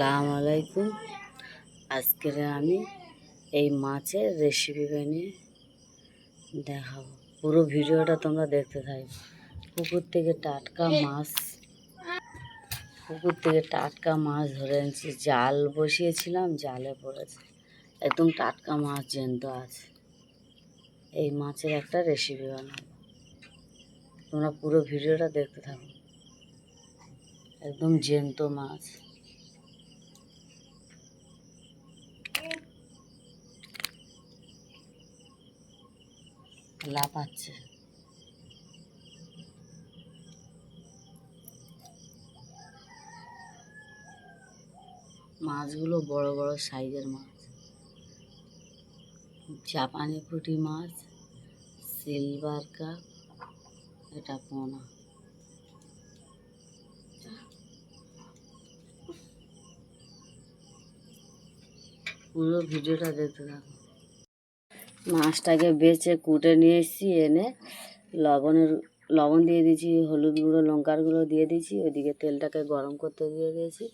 আসসালামু আলাইকুম। আজকে আমি এই মাছের রেসিপি বানিয়ে দেখাবো। পুরো ভিডিওটা তোমরা দেখতে থাকো। পুকুর থেকে টাটকা মাছ ধরে এনেছি। জাল বসিয়েছিলাম, জালে পড়েছে। একদম টাটকা মাছ জ্যান্ত আছে। এই মাছের একটা রেসিপি বানাবো, তোমরা পুরো ভিডিওটা দেখতে থাকো। একদম জ্যান্ত মাছ। লাফাচ্ছে। মাছগুলো বড় বড় সাইজের মাছ, জাপানি পুঁটি মাছ, সিলভার কাপ, এটা পোনা। পুরো ভিডিওটা দেখতে থাকো। মাছটাকে বেছে কুটে নিয়ে এসেছি, এনে লবণ দিয়ে দিয়েছি, হলুদ গুঁড়ো লঙ্কার গুঁড়ো দিয়ে দিয়েছি। ওইদিকে তেলটাকে গরম করতে দিয়ে দিয়েছি।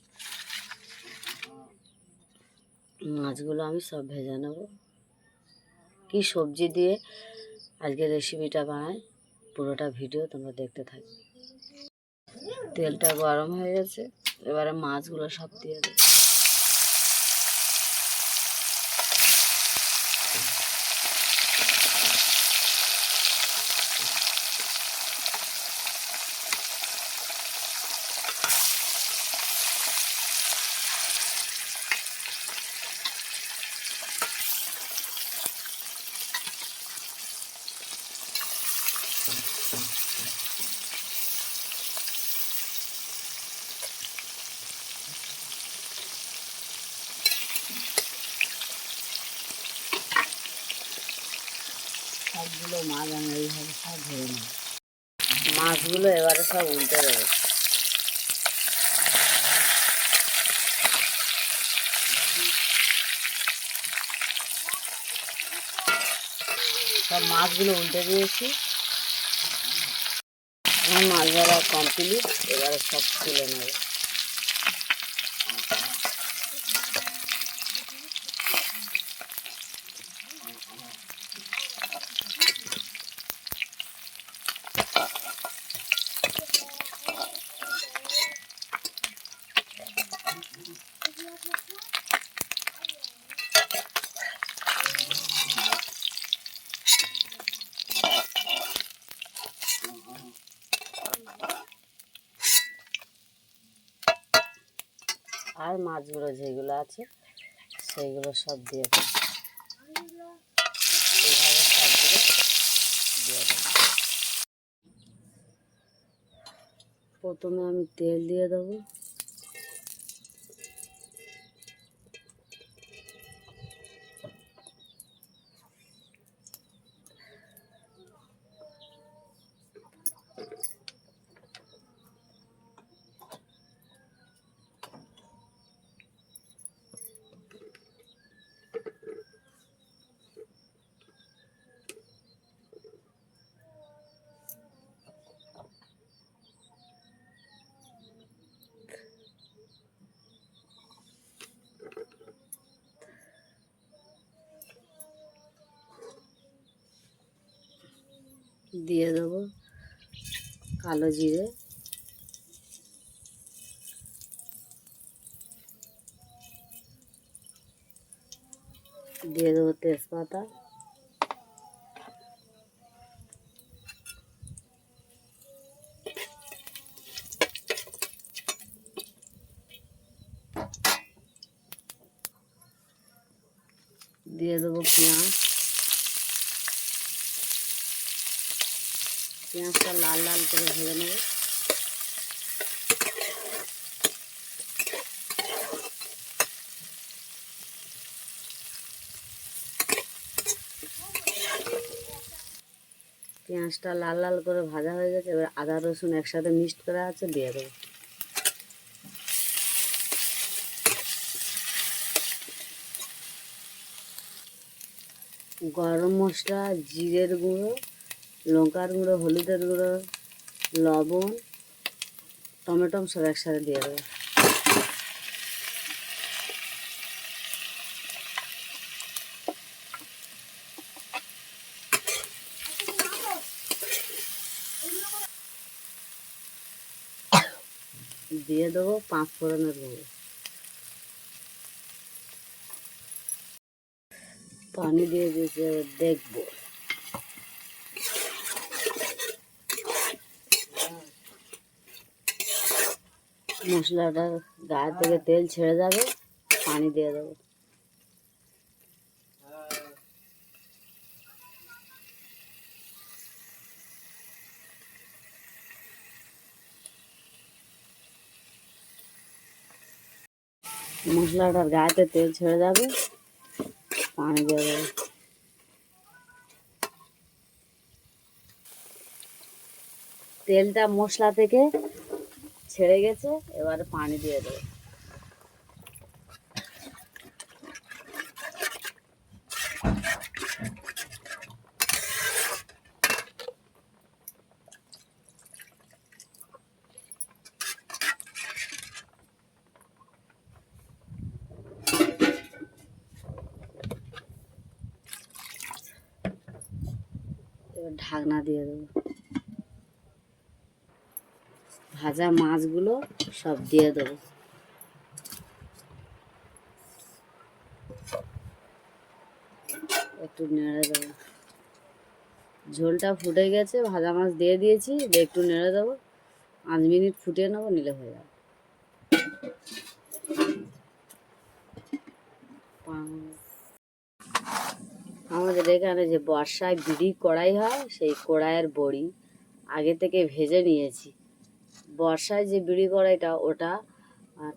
মাছগুলো আমি সব ভেজে নেব। কি সবজি দিয়ে আজকে রেসিপিটা বানাই, পুরোটা ভিডিও তোমরা দেখতে থাকবে। তেলটা গরম হয়ে গেছে, এবারে মাছগুলো সব দিয়ে দেবো। সবগুলো মাছ আমি এইভাবে সব ধরে নেব। মাছগুলো এবারে সব উল্টে দেবো। সব মাছগুলো উল্টে দিয়েছি। আমার মাছ ধরা কমপ্লিট। এবারে সব তুলে নেব। আর মাছগুলো যেগুলো আছে সেইগুলো সব দিয়ে দেবো। এইভাবে সবগুলো দিয়ে দেবো। প্রথমে আমি তেল দিয়ে দেবো। দিয়ে দেবো কালো জিরে, দিয়ে দেবো তেজপাতা, দিয়ে দেবো পেঁয়াজ। পেঁয়াজটা লাল লাল করে ভেজে নেব। পেঁয়াজটা লাল লাল করে ভাজা হয়ে গেছে। এবার আদা রসুন একসাথে মিক্সড করা আছে, দিয়ে দেবো। গরম মশলা, জিরের গুঁড়ো, লঙ্কার গুঁড়ো, হলুদের গুঁড়ো, লবণ, টমেটো সব একসাথে দিয়ে দেবো। দিয়ে দেবো 5 ফোড়নের গুঁড়ো। পানি দিয়ে দিয়েছে, দেখবো। মশলাটার গায়ে থেকে তেল ছেড়ে যাবে, পানি দিয়ে দেবো। মশলাটার গায়েতে তেল ছেড়ে যাবে, পানি দিয়ে দেবো। তেলটা মশলা থেকে ছেড়ে গেছে, এবারে পানি দিয়ে দেবো। এবার ঢাকনা দিয়ে দেবো। ভাজা মাছগুলো সব দিয়ে দেবো। একটু নেড়ে দেবো। ঝোলটা ফুটে গেছে, ভাজা মাছ দিয়ে দিয়েছি, একটু নেড়ে দেবো। 5 মিনিট ফুটিয়ে নেবো, নিলে হয়ে যাবে। আমাদের এখানে যে বর্ষায় বিড়ি কড়াই হয়, সেই কড়াইয়ের বড়ি আগে থেকে ভেজে নিয়েছি। বর্ষায় যে বিড়ি কড়াইটা, ওটা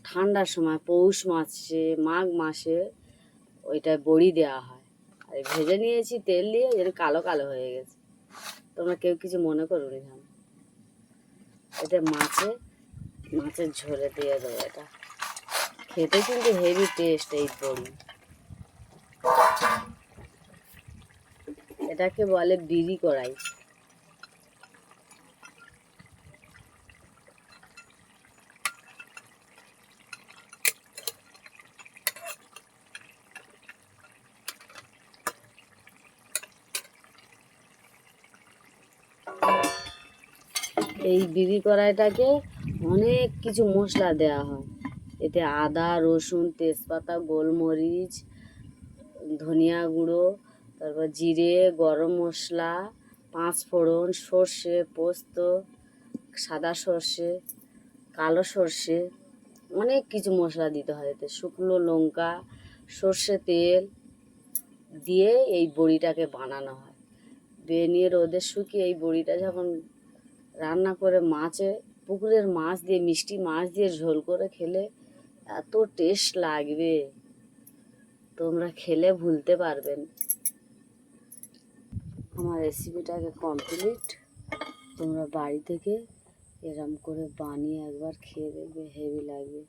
ঠান্ডার সময় পৌষ মাসে, মাঘ মাসে ওইটায় বড়ি দেওয়া হয়। আর ভেজে নিয়েছি তেল দিয়ে, যেন কালো কালো হয়ে গেছে। তোমরা কেউ কিছু মনে করো নি। এতে মাছের ঝোলে দিয়ে দেবো। এটা খেতে কিন্তু হেভি টেস্ট এই বড়ি। এটাকে বলে বিড়ি কড়াই। এই বিড়ি কড়াইটাকে অনেক কিছু মশলা দেওয়া হয়। এতে আদা, রসুন, তেজপাতা, গোলমরিচ, ধনিয়া গুঁড়ো, তারপর জিরে, গরম মশলা, 5 ফোড়ন, সর্ষে, পোস্ত, সাদা সর্ষে, কালো সর্ষে, অনেক কিছু মশলা দিতে হয়। এতে শুকনো লঙ্কা, সর্ষে তেল দিয়ে এই বড়িটাকে বানানো হয়। বানিয়ে রোদে শুকিয়ে এই বড়িটা যখন রান্না করে পুকুরের মাছ দিয়ে, মিষ্টি মাছ দিয়ে ঝোল করে খেলে এত টেস্ট লাগবে, তোমরা খেলে ভুলতে পারবেন। আমার রেসিপিটাকে কমপ্লিট। তোমরা বাড়ি থেকে এরম করে বানিয়ে একবার খেয়ে দেখবে, হেভি লাগবে।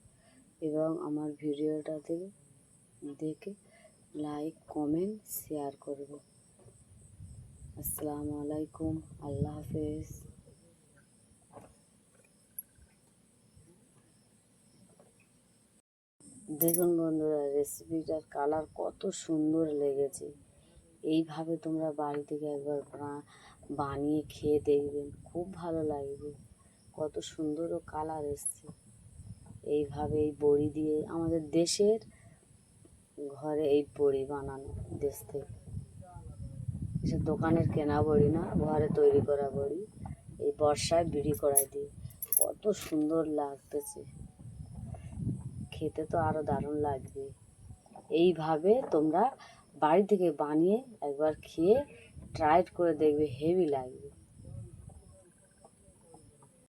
এবং আমার ভিডিওটাতে দেখে লাইক, কমেন্ট, শেয়ার করবে। আসসালামু আলাইকুম, আল্লাহ হাফেজ। দেখুন বন্ধুরা, রেসিপিটার কালার কত সুন্দর লেগেছে। এইভাবে তোমরা বাড়ি থেকে একবার বানিয়ে খেয়ে দেখবেন, খুব ভালো লাগবে। কত সুন্দরও কালার এসছে। এইভাবে এই বড়ি দিয়ে, আমাদের দেশের ঘরে এই বড়ি বানানো, দেশ থেকে। সে দোকানের কেনা বড়ি না, ঘরে তৈরি করা বড়ি। এই বর্ষায় বিড়ি কড়াই দিয়ে কত সুন্দর লাগতেছে, খেতে তো আরও দারুণ লাগবে। এইভাবে তোমরা বাড়ি থেকে বানিয়ে একবার খেয়ে ট্রাই করে দেখবে, হেভি লাগবে।